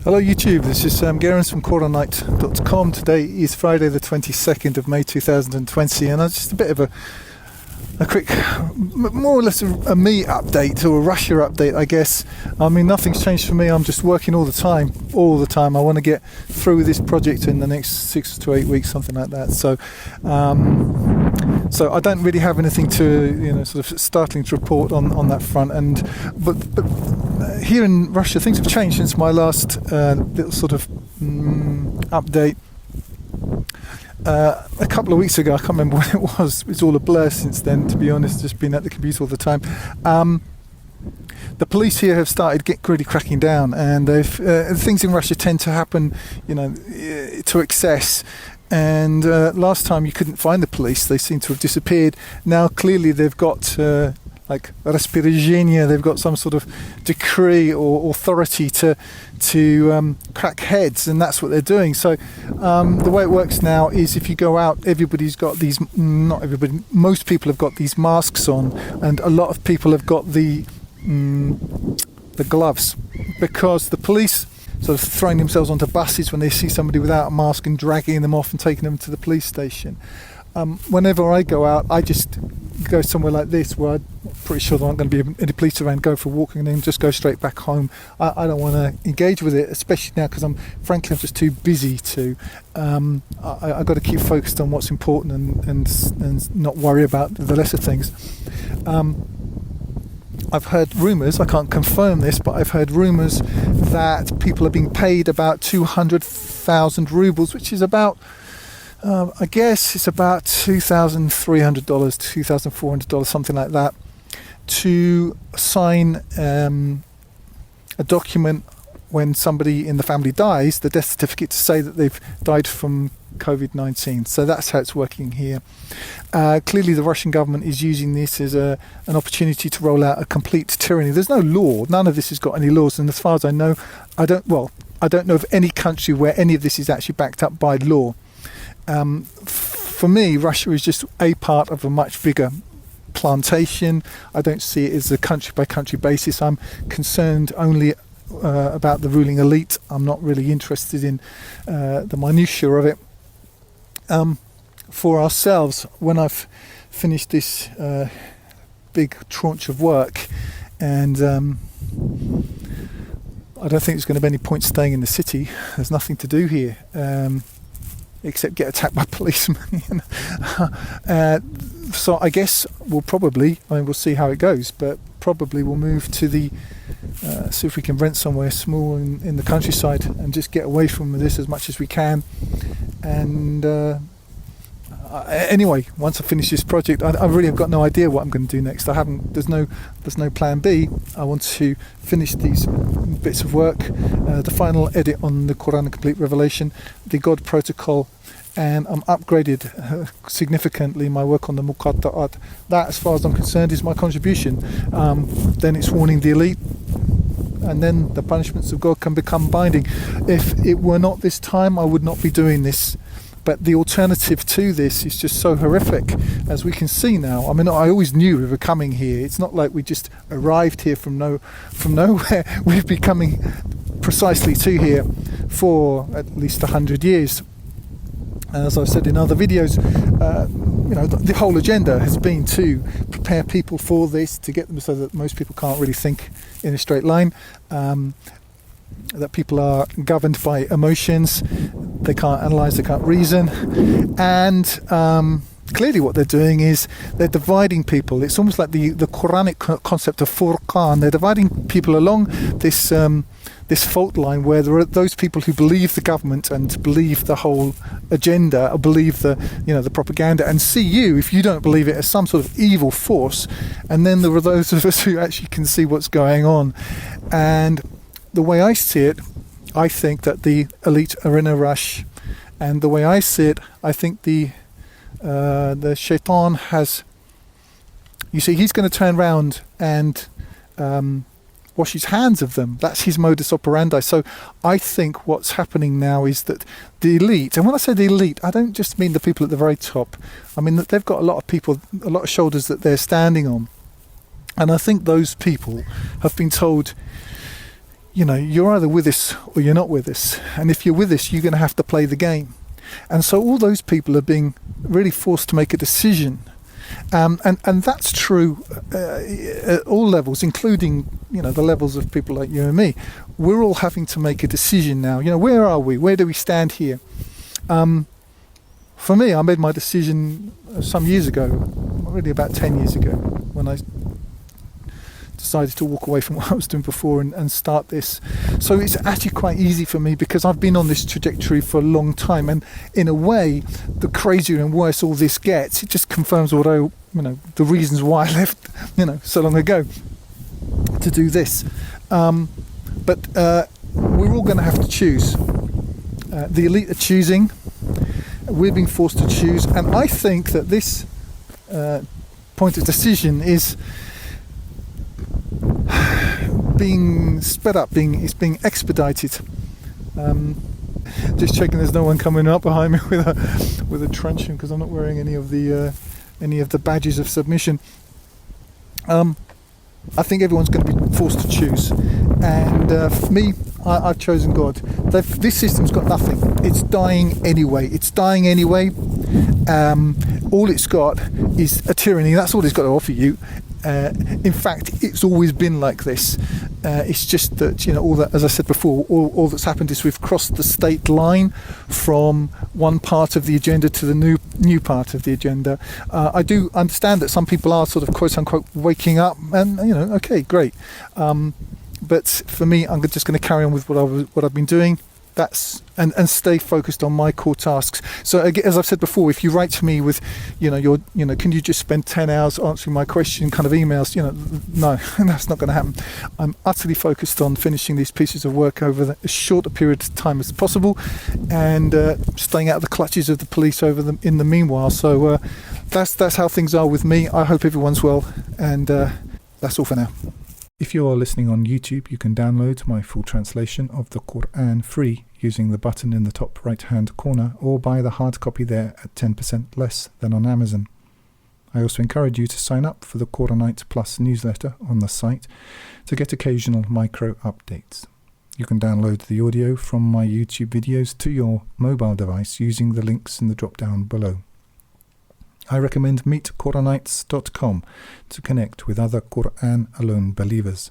Hello YouTube, this is Sam Gerrans from Qur'anite.com. Today is Friday the 22nd of May 2020 and it's just a bit of a quick, more or less a me update or a Russia update, I guess. I mean, nothing's changed for me. I'm just working all the time. I want to get through this project in the next 6 to 8 weeks, something like that. So I don't really have anything to, sort of startling to report on that front. But here in Russia, things have changed since my last little sort of update. A couple of weeks ago, I can't remember when it was. It's all a blur since then, to be honest. Just been at the computer all the time. The police here have started really cracking down, and things in Russia tend to happen, to excess. And last time you couldn't find the police; they seem to have disappeared. Now clearly they've got like распоряжение, they've got some sort of decree or authority to crack heads, and that's what they're doing. So the way it works now is if you go out, everybody's got these, not everybody, most people have got these masks on, and a lot of people have got the gloves, because the police sort of throwing themselves onto buses when they see somebody without a mask and dragging them off and taking them to the police station. Whenever I go out, I just go somewhere like this where I'm pretty sure there aren't going to be any police around, go for a walk and then just go straight back home. I don't want to engage with it, especially now because I'm just too busy to. I've got to keep focused on what's important and not worry about the lesser things. I've heard rumours, I can't confirm this, but I've heard rumours that people are being paid about 200,000 rubles, which is about, I guess it's about $2,300, $2,400, something like that, to sign a document when somebody in the family dies, the death certificate, to say that they've died from COVID-19. So that's how it's working here. Clearly the Russian government is using this as an opportunity to roll out a complete tyranny. There's no law. None of this has got any laws, and as far as I know, I don't know of any country where any of this is actually backed up by law. For me, Russia is just a part of a much bigger plantation. I don't see it as a country by country basis. I'm concerned only about the ruling elite. I'm not really interested in the minutiae of it. For ourselves, when I've finished this big tranche of work, and I don't think there's going to be any point staying in the city. There's nothing to do here except get attacked by policemen. So I guess we'll see how it goes, but probably we'll move to see if we can rent somewhere small in the countryside and just get away from this as much as we can. And anyway, once I finish this project, I really have got no idea what I'm going to do next. There's no plan B. I want to finish these bits of work, the final edit on the Qur'an Complete Revelation, the God Protocol, and I'm upgraded significantly my work on the muqaṭṭaʿāt. That, as far as I'm concerned, is my contribution. Then it's warning the elite, and then the punishments of God can become binding. If it were not this time, I would not be doing this. But the alternative to this is just so horrific, as we can see now. I mean, I always knew we were coming here. It's not like we just arrived here from nowhere. We've been coming precisely to here for at least 100 years. As I've said in other videos, the whole agenda has been to prepare people for this, to get them so that most people can't really think in a straight line, that people are governed by emotions, they can't analyse, they can't reason, and clearly what they're doing is they're dividing people. It's almost like the Quranic concept of furqan. They're dividing people along this fault line where there are those people who believe the government and believe the whole agenda, or believe the propaganda, and see you, if you don't believe it, as some sort of evil force. And then there are those of us who actually can see what's going on. And the way I see it, I think that the elite are in a rush, and the way I see it, I think the shaitan has, you see, he's going to turn around and wash his hands of them. That's his modus operandi. So I think what's happening now is that the elite, and when I say the elite, I don't just mean the people at the very top. I mean that they've got a lot of people, a lot of shoulders that they're standing on. And I think those people have been told, you're either with us or you're not with us. And if you're with us, you're going to have to play the game. And so all those people are being really forced to make a decision. And that's true at all levels, including, the levels of people like you and me. We're all having to make a decision now. Where are we? Where do we stand here? For me, I made my decision some years ago, really about 10 years ago, when I decided to walk away from what I was doing before and start this. So it's actually quite easy for me because I've been on this trajectory for a long time, and in a way, the crazier and worse all this gets, it just confirms what the reasons why I left, so long ago to do this. But we're all going to have to choose. The elite are choosing. We're being forced to choose, and I think that this point of decision is being sped up, it's being expedited. Just checking there's no one coming up behind me with a truncheon, because I'm not wearing any of the badges of submission. I think everyone's going to be forced to choose, and for me, I've chosen God. This system's got nothing. It's dying anyway. All it's got is a tyranny. That's all it's got to offer you. In fact, it's always been like this. It's just that, all that, as I said before, all that's happened is we've crossed the state line from one part of the agenda to the new part of the agenda. I do understand that some people are sort of quote unquote waking up, and okay, great. But for me, I'm just going to carry on with what I've been doing. And stay focused on my core tasks. So again, as I've said before, if you write to me with, can you just spend 10 hours answering my question kind of emails, no, that's not going to happen. I'm utterly focused on finishing these pieces of work over as short a period of time as possible, and staying out of the clutches of the police over them in the meanwhile. So that's how things are with me. I hope everyone's well, and that's all for now. If you're listening on YouTube, you can download my full translation of the Qur'an free using the button in the top right hand corner, or buy the hard copy there at 10% less than on Amazon. I also encourage you to sign up for the Qur'anite Plus newsletter on the site to get occasional micro updates. You can download the audio from my YouTube videos to your mobile device using the links in the drop down below. I recommend meetquranites.com to connect with other Qur'an alone believers.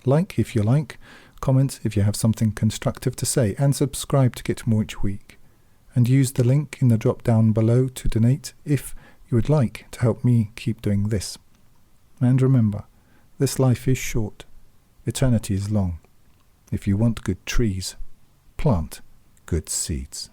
Like if you like, comment if you have something constructive to say, and subscribe to get more each week. And use the link in the drop down below to donate if you would like to help me keep doing this. And remember, this life is short, eternity is long. If you want good trees, plant good seeds.